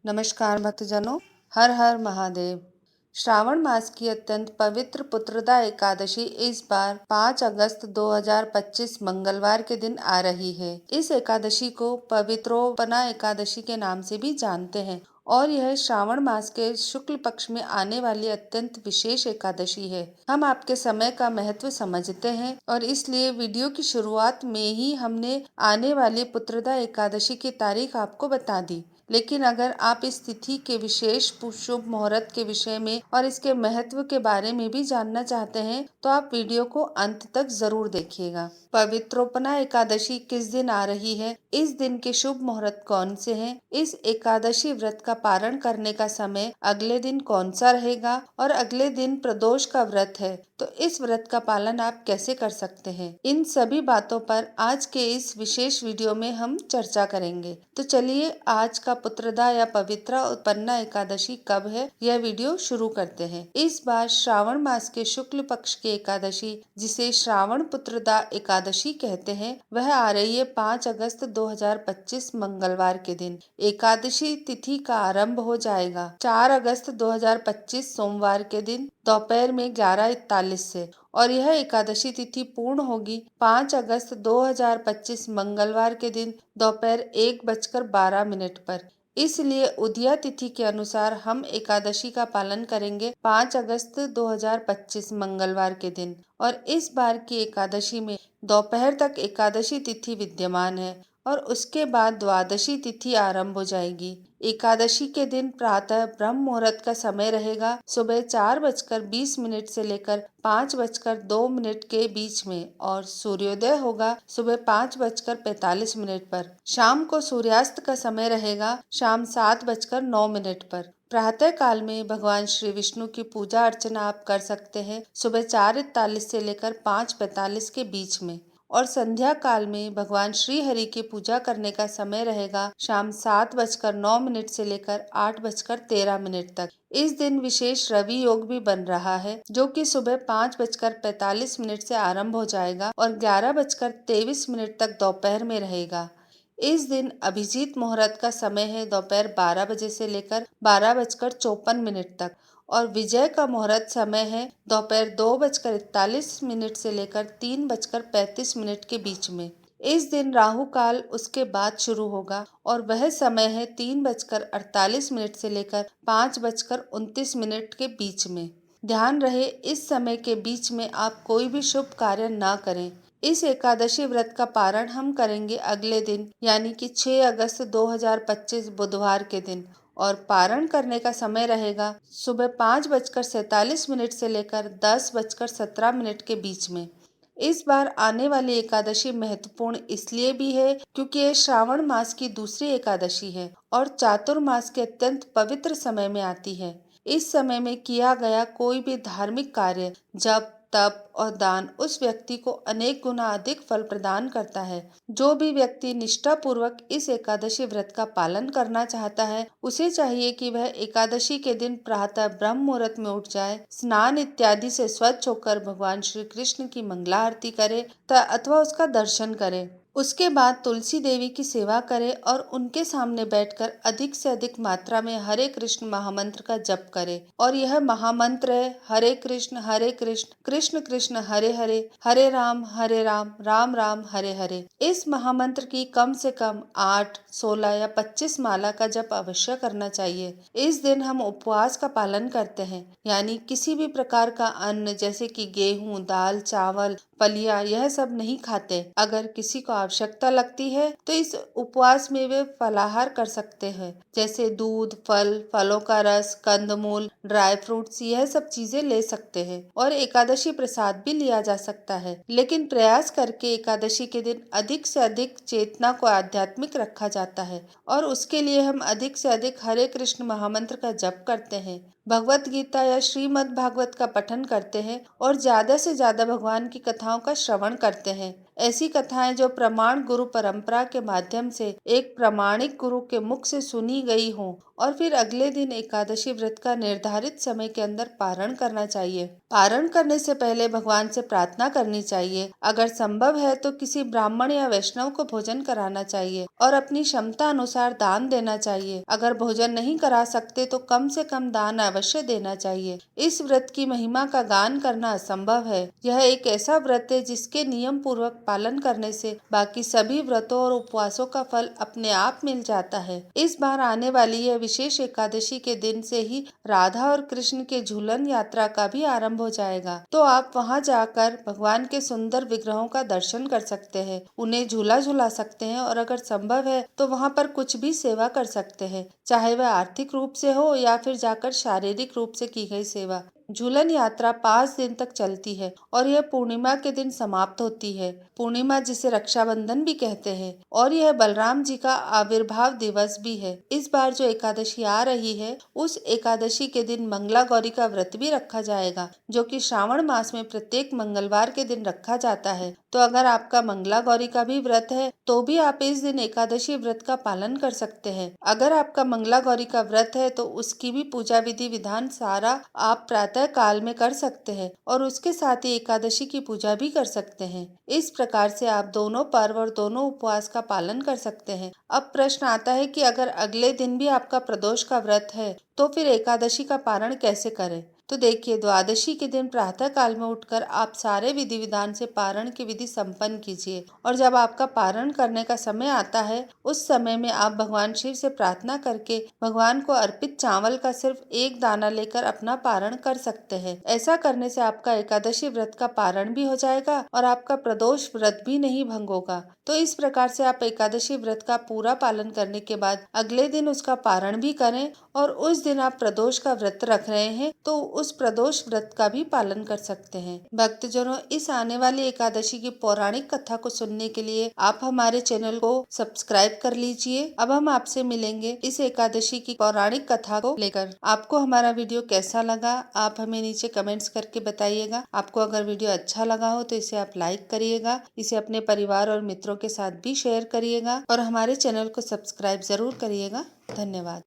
नमस्कार भक्तजनों, हर हर महादेव। श्रावण मास की अत्यंत पवित्र पुत्रदा एकादशी इस बार 5 अगस्त 2025 मंगलवार के दिन आ रही है। इस एकादशी को पवित्रोपना एकादशी के नाम से भी जानते हैं और यह श्रावण मास के शुक्ल पक्ष में आने वाली अत्यंत विशेष एकादशी है। हम आपके समय का महत्व समझते हैं और इसलिए वीडियो की शुरुआत में ही हमने आने वाली पुत्रदा एकादशी की तारीख आपको बता दी। लेकिन अगर आप इस तिथि के विशेष शुभ मुहूर्त के विषय में और इसके महत्व के बारे में भी जानना चाहते हैं तो आप वीडियो को अंत तक जरूर देखिएगा। पवित्रोपना एकादशी किस दिन आ रही है, इस दिन के शुभ मुहूर्त कौन से हैं, इस एकादशी व्रत का पारण करने का समय अगले दिन कौन सा रहेगा और अगले दिन प्रदोष का व्रत है तो इस व्रत का पालन आप कैसे कर सकते हैं, इन सभी बातों पर आज के इस विशेष वीडियो में हम चर्चा करेंगे। तो चलिए आज का पुत्रदा या पवित्रा उत्पन्ना एकादशी कब है यह वीडियो शुरू करते हैं। इस बार श्रावण मास के शुक्ल पक्ष की एकादशी जिसे श्रावण पुत्रदा एकादशी कहते हैं वह आ रही है 5 अगस्त 2025 मंगलवार के दिन। एकादशी तिथि का आरंभ हो जाएगा 4 अगस्त 2025 सोमवार के दिन दोपहर में 11:41 से और यह एकादशी तिथि पूर्ण होगी 5 अगस्त 2025 मंगलवार के दिन दोपहर 1:12 पर। इसलिए उदया तिथि के अनुसार हम एकादशी का पालन करेंगे 5 अगस्त 2025 मंगलवार के दिन और इस बार की एकादशी में दोपहर तक एकादशी तिथि विद्यमान है और उसके बाद द्वादशी तिथि आरंभ हो जाएगी। एकादशी के दिन प्रातः ब्रह्म मुहूर्त का समय रहेगा सुबह 4:20 से लेकर 5:02 के बीच में और सूर्योदय होगा सुबह 5:45 पर। शाम को सूर्यास्त का समय रहेगा शाम 7:09 पर। प्रातः काल में भगवान श्री विष्णु की पूजा अर्चना आप कर सकते हैं सुबह 4:41 से लेकर 5:45 के बीच में और संध्या काल में भगवान श्री हरि की पूजा करने का समय रहेगा शाम 7:09 से लेकर 8:13 तक। इस दिन विशेष रवि योग भी बन रहा है जो कि सुबह 5:45 से आरंभ हो जाएगा और 11:23 तक दोपहर में रहेगा। इस दिन अभिजीत मुहूर्त का समय है दोपहर 12 बजे से लेकर 12:54 तक और विजय का मुहूर्त समय है दोपहर 2:41 से लेकर 3:35 के बीच में। इस दिन राहु काल उसके बाद शुरू होगा और वह समय है 3:48 से लेकर 5:29 के बीच में। ध्यान रहे इस समय के बीच में आप कोई भी शुभ कार्य ना करें। इस एकादशी व्रत का पारण हम करेंगे अगले दिन यानी कि 6 अगस्त 2025 बुधवार के दिन और पारण करने का समय रहेगा सुबह 5:47 से लेकर 10:17 के बीच में। इस बार आने वाली एकादशी महत्वपूर्ण इसलिए भी है क्योंकि ये श्रावण मास की दूसरी एकादशी है और चातुर्मास के अत्यंत पवित्र समय में आती है। इस समय में किया गया कोई भी धार्मिक कार्य, जप, तप और दान उस व्यक्ति को अनेक गुना अधिक फल प्रदान करता है। जो भी व्यक्ति निष्ठा पूर्वक इस एकादशी व्रत का पालन करना चाहता है उसे चाहिए कि वह एकादशी के दिन प्रातः ब्रह्म मुहूर्त में उठ जाए, स्नान इत्यादि से स्वच्छ होकर भगवान श्री कृष्ण की मंगला आरती करे अथवा उसका दर्शन करे। उसके बाद तुलसी देवी की सेवा करे और उनके सामने बैठकर अधिक से अधिक मात्रा में हरे कृष्ण महामंत्र का जप करे और यह महामंत्र है हरे कृष्ण कृष्ण कृष्ण हरे हरे, हरे राम राम राम हरे हरे। इस महामंत्र की कम से कम 8, 16 या 25 माला का जप अवश्य करना चाहिए। इस दिन हम उपवास का पालन करते हैं यानी किसी भी प्रकार का अन्न जैसे कि गेहूं, दाल, चावल, फलियां यह सब नहीं खाते। अगर किसी को आवश्यकता लगती है तो इस उपवास में वे फलाहार कर सकते हैं जैसे दूध, फल, फलों का रस, कंदमूल, ड्राई फ्रूट्स यह सब चीजें ले सकते हैं और एकादशी प्रसाद भी लिया जा सकता है। लेकिन प्रयास करके एकादशी के दिन अधिक से अधिक चेतना को आध्यात्मिक रखा जाता है और उसके लिए हम अधिक से अधिक हरे कृष्ण महामंत्र का जप करते हैं, भगवत गीता या श्रीमद् भागवत का पठन करते हैं और ज्यादा से ज्यादा भगवान की कथाओं का श्रवण करते हैं। ऐसी कथाएं जो प्रमाण गुरु परंपरा के माध्यम से एक प्रामाणिक गुरु के मुख से सुनी गई हों और फिर अगले दिन एकादशी व्रत का निर्धारित समय के अंदर पारण करना चाहिए। पारण करने से पहले भगवान से प्रार्थना करनी चाहिए। अगर संभव है तो किसी ब्राह्मण या वैष्णव को भोजन कराना चाहिए और अपनी क्षमता अनुसार दान देना चाहिए। अगर भोजन नहीं करा सकते तो कम से कम दान अवश्य देना चाहिए। इस व्रत की महिमा का गान करना असंभव है। यह एक ऐसा व्रत है जिसके नियम पूर्वक पालन करने से बाकी सभी व्रतों और उपवासों का फल अपने आप मिल जाता है। इस बार आने वाली यह विशेष एकादशी के दिन से ही राधा और कृष्ण के झूलन यात्रा का भी आरंभ हो जाएगा, तो आप वहां जाकर भगवान के सुंदर विग्रहों का दर्शन कर सकते हैं, उन्हें झूला झूला सकते हैं और अगर संभव है तो वहां पर कुछ भी सेवा कर सकते हैं, चाहे वह आर्थिक रूप से हो या फिर जाकर शारीरिक रूप से की गई सेवा। झूलन यात्रा 5 दिन तक चलती है और यह पूर्णिमा के दिन समाप्त होती है। पूर्णिमा जिसे रक्षाबंधन भी कहते हैं और यह बलराम जी का आविर्भाव दिवस भी है। इस बार जो एकादशी आ रही है उस एकादशी के दिन मंगला गौरी का व्रत भी रखा जाएगा, जो कि श्रावण मास में प्रत्येक मंगलवार के दिन रखा जाता है। तो अगर आपका मंगला गौरी का भी व्रत है तो भी आप इस दिन एकादशी व्रत का पालन कर सकते हैं। अगर आपका मंगला गौरी का व्रत है तो उसकी भी पूजा विधि विधान सारा आप प्रातः काल में कर सकते हैं और उसके साथ ही एकादशी की पूजा भी कर सकते हैं। इस प्रकार से आप दोनों पर्व और दोनों उपवास का पालन कर सकते हैं। अब प्रश्न आता है कि अगर अगले दिन भी आपका प्रदोष का व्रत है तो फिर एकादशी का पारण कैसे करें। तो देखिए, द्वादशी के दिन प्रातः काल में उठकर आप सारे विधि विधान से पारण की विधि संपन्न कीजिए और जब आपका पारण करने का समय आता है उस समय में आप भगवान शिव से प्रार्थना करके भगवान को अर्पित चावल का सिर्फ एक दाना लेकर अपना पारण कर सकते हैं। ऐसा करने से आपका एकादशी व्रत का पारण भी हो जाएगा और आपका प्रदोष व्रत भी नहीं भंग होगा। तो इस प्रकार से आप एकादशी व्रत का पूरा पालन करने के बाद अगले दिन उसका पारण भी करें और उस दिन आप प्रदोष का व्रत रख रहे हैं तो उस प्रदोष व्रत का भी पालन कर सकते हैं। भक्तजनों, इस आने वाली एकादशी की पौराणिक कथा को सुनने के लिए आप हमारे चैनल को सब्सक्राइब कर लीजिए। अब हम आपसे मिलेंगे इस एकादशी की पौराणिक कथा को लेकर। आपको हमारा वीडियो कैसा लगा आप हमें नीचे कमेंट्स करके बताइएगा। आपको अगर वीडियो अच्छा लगा हो तो इसे आप लाइक करिएगा, इसे अपने परिवार और मित्रों के साथ भी शेयर करिएगा और हमारे चैनल को सब्सक्राइब जरूर करिएगा। धन्यवाद।